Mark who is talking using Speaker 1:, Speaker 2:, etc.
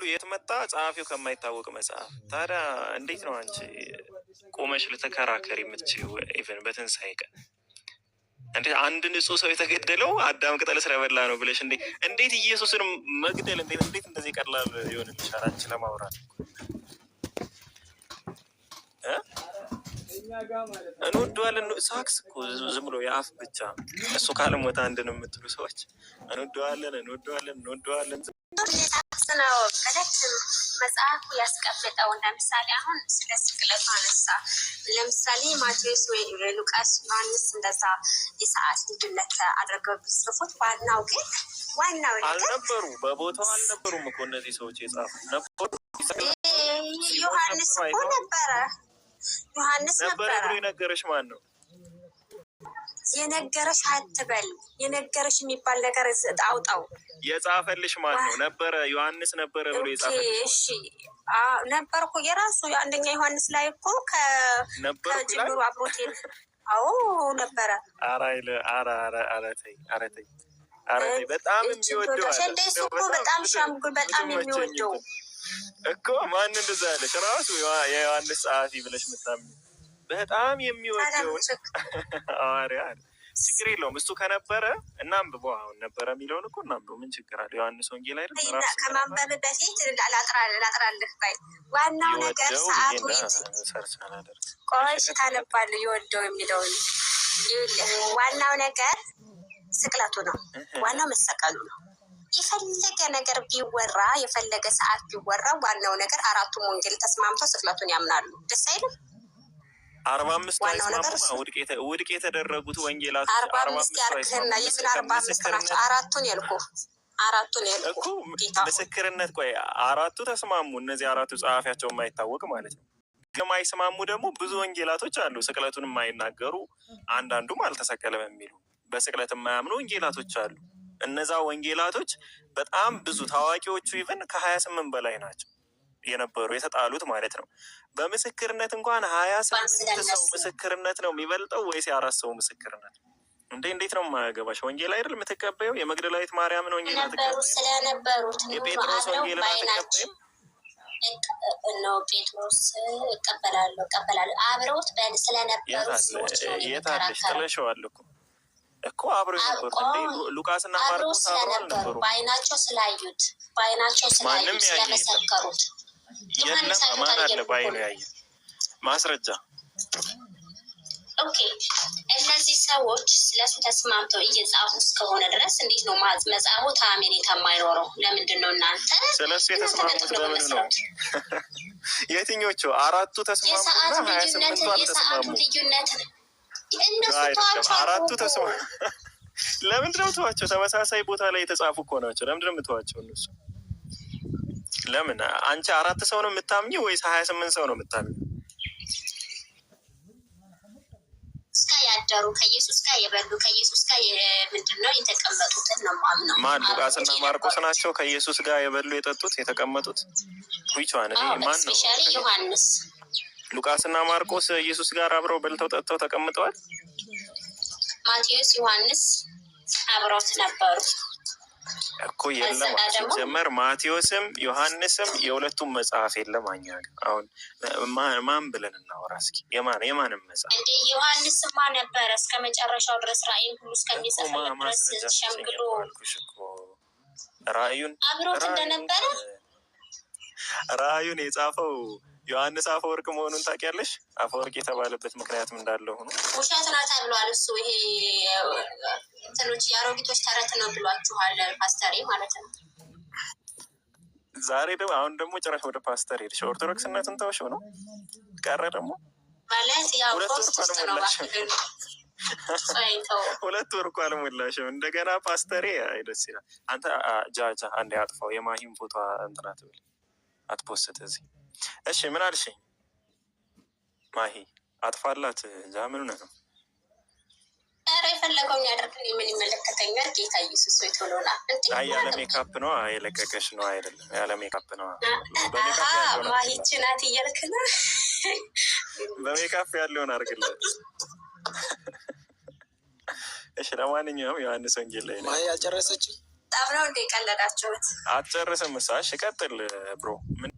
Speaker 1: የት መጣ? ጸሐፊው ከማይታወቅ መጽሐፍ። ታዲያ እንዴት ነው አንቺ ቆመሽ ልተከራከር የምትችይው? ኢቨን በትንሣኤ ቀን እንዴ አንድ ንጹህ ሰው የተገደለው አዳም ቅጠል ስለበላ ነው ብለሽ እንዴት ኢየሱስን መግደል እንዴት እንደዚህ ቀላል ይሆንልሻል? አንቺ ለማውራት እንወደዋለን። ሳክስ እኮ ዝም ብሎ የአፍ ብቻ እሱ ካለሞታ አንድ ነው የምትሉ ሰዎች እንወደዋለን
Speaker 2: ነው። ከለትም መጽሐፉ ያስቀምጠው ለምሳሌ አሁን ስለ ስቅለቱ አነሳ። ለምሳሌ ማቴዎስ ወይ ሉቃስ፣ ዮሐንስ እንደዛ የሰዓት ልዩነት አድርገው ቢጽፉት ዋናው
Speaker 1: አልነበሩ በቦታው አልነበሩም እኮ እነዚህ ሰዎች የጻፉ ነበሩ።
Speaker 2: ዮሐንስ እኮ ነበረ። ዮሐንስ ነበረ
Speaker 1: ብሎ የነገረሽ ማን ነው?
Speaker 2: የነገረሽ አትበል። የነገረሽ የሚባል ነገር አውጣው።
Speaker 1: የጻፈልሽ ማን ነው? ነበረ ዮሐንስ ነበረ ብሎ የጻፈልሽ።
Speaker 2: እሺ ነበር እኮ የራሱ አንደኛ ዮሐንስ ላይ እኮ ከጅምሩ አብሮት ነበረ።
Speaker 1: አረተይ በጣም የሚወደው
Speaker 2: እኮ በጣም ሻምጉል በጣም የሚወደው
Speaker 1: እኮ ማን እንደዛ ያለሽ? ራሱ የዮሐንስ ጸሐፊ ብለሽ ምታምኝ በጣም የሚወደውን ሐዋርያ አለ። ችግር የለውም እሱ ከነበረ እናንብቦ። አሁን ነበረ የሚለውን እኮ እናንብቦ። ምን ችግር አለ? ዮሐንስ ወንጌል አይደል?
Speaker 2: ከማንበብ በፊት ላጥራልህ ባይ ዋናው ነገር ሰዓቱ ቆይሽ ታነባለህ። የወደው የሚለውን ዋናው ነገር ስቅለቱ ነው። ዋናው መሰቀሉ ነው። የፈለገ ነገር ቢወራ የፈለገ ሰዓት ቢወራ ዋናው ነገር አራቱም ወንጌል ተስማምቶ ስቅለቱን ያምናሉ። ደስ አይልም?
Speaker 1: 45 ውድቅ የተደረጉት ወንጌላት
Speaker 2: 45 ያርክህና የስለ 45 ናቸው። አራቱን ያልኩ
Speaker 1: ምስክርነት። ቆይ አራቱ ተስማሙ። እነዚህ አራቱ ጸሐፊያቸው የማይታወቅ ማለት ነው። የማይስማሙ ደግሞ ብዙ ወንጌላቶች አሉ፣ ስቅለቱን የማይናገሩ አንዳንዱም አልተሰቀለም የሚሉ በስቅለት የማያምኑ ወንጌላቶች አሉ። እነዛ ወንጌላቶች በጣም ብዙ ታዋቂዎቹ ኢቨን ከ28 በላይ ናቸው የነበሩ የተጣሉት ማለት ነው። በምስክርነት እንኳን 28 ሰው ምስክርነት ነው የሚበልጠው ወይስ የ4 ሰው ምስክርነት? እንዴት ነው የማያገባሽ? ወንጌል አይደል የምትቀበየው? የመግደላዊት ማርያምን ወንጌል
Speaker 2: ስለነበሩት
Speaker 1: የጴጥሮስ ወንጌል አትቀበይም?
Speaker 2: ጴጥሮስ እቀበላለሁ አብረውት ስለነበሩት ሰዎች
Speaker 1: የታለሽ? ጥለሽዋል እኮ አብረው ነበሩ። ሉቃስና ማርቆስ አብረው አልነበሩ?
Speaker 2: በዓይናቸው ስላዩት ስለመሰከሩት
Speaker 1: የለም። ማን አለ በዓይኑ ያየ ማስረጃ?
Speaker 2: ኦኬ እነዚህ ሰዎች ስለሱ ተስማምተው እየጻፉ እስከሆነ ድረስ እንዴት ነው መጽሐፉ ታሜኔታ የማይኖረው? ለምንድን ነው እናንተ
Speaker 1: ስለሱ የተስማሙት? በምን ነው? የትኞቹ አራቱ ተስማሙና 28ቱ አልተስማሙ?
Speaker 2: ልዩነት
Speaker 1: አራቱ ተስማሙ። ለምንድን ነው ተዋቸው? ተመሳሳይ ቦታ ላይ የተጻፉ እኮ ናቸው። ለምንድን ነው የምትዋቸው እነሱ? ለምን አንቺ 4 ሰው ነው የምታምኚው ወይስ 28 ሰው ነው የምታምኚው?
Speaker 2: እስከ ያደሩ ከኢየሱስ ጋር የበሉ ከኢየሱስ ጋር ምንድን ነው የተቀመጡትን ነው ማምነው።
Speaker 1: ማን? ሉቃስና ማርቆስ ናቸው ከኢየሱስ ጋር የበሉ የጠጡት የተቀመጡት? ዊቿን ማን ነው?
Speaker 2: ስፔሻሊ ዮሐንስ።
Speaker 1: ሉቃስና ማርቆስ ኢየሱስ ጋር አብረው በልተው ጠጥተው ተቀምጠዋል።
Speaker 2: ማቴዎስ፣ ዮሐንስ አብረውት ነበሩ
Speaker 1: እኮ። የለም ሲጀመር ማቴዎስም ዮሐንስም የሁለቱም መጽሐፍ የለም። እኛ አሁን ማን ብለን እናወራ እስኪ? የማንም መጽሐፍ
Speaker 2: እንደ ዮሐንስማ ነበረ እስከ መጨረሻው ድረስ ራእይን ሁሉ እስከሚጽፈው ድረስ ሸምግሎ
Speaker 1: ራእዩን
Speaker 2: አብሮት እንደነበረ
Speaker 1: ራእዩን የጻፈው ዮሐንስ አፈወርቅ መሆኑን ታውቂያለሽ? አፈወርቅ የተባለበት ምክንያትም እንዳለው ሆኖ
Speaker 2: ውሸት ነው ተብሏል። እሱ ይሄ እንትኖች የአሮጊቶች ተረት ነው ብሏችኋል ፓስተሬ ማለት ነው።
Speaker 1: ዛሬ ደግሞ አሁን ደግሞ ጭራሽ ወደ ፓስተር ሄድሽ። ኦርቶዶክስነትን ተውሽው ነው ቀረ ደግሞ
Speaker 2: ማለት ያው
Speaker 1: 2 ወር እኮ አልሞላሽም። እንደገና ፓስተሬ ደስ ይላል። አንተ ጃጃ አንዴ አጥፋው። የማሂም ፎቶ እንትናት ብል አትፖስት እዚህ። እሺ ምን አልሽኝ? ማሂ አጥፋላት እንጃ ምን ነው?
Speaker 2: ኧረ የፈለገውን ያደርግልኝ ምን ይመለከተኛል? ጌታ ኢየሱስ ወይ ቶሎና
Speaker 1: አይ ያለ ሜካፕ ነው የለቀቀሽ ነው አይደለም? ያለ ሜካፕ ነው።
Speaker 2: ማሂች ናት እያልክ ነው?
Speaker 1: በሜካፕ ያለውን አድርግላት። እሺ ለማንኛውም ዮሐንስ ወንጌል ላይ ነው።
Speaker 3: ማሂ አልጨረሰችም።
Speaker 2: በጣም ነው እንደ ቀለዳችሁት።
Speaker 1: አትጨርስም? እሺ ቀጥል ብሮ። ምን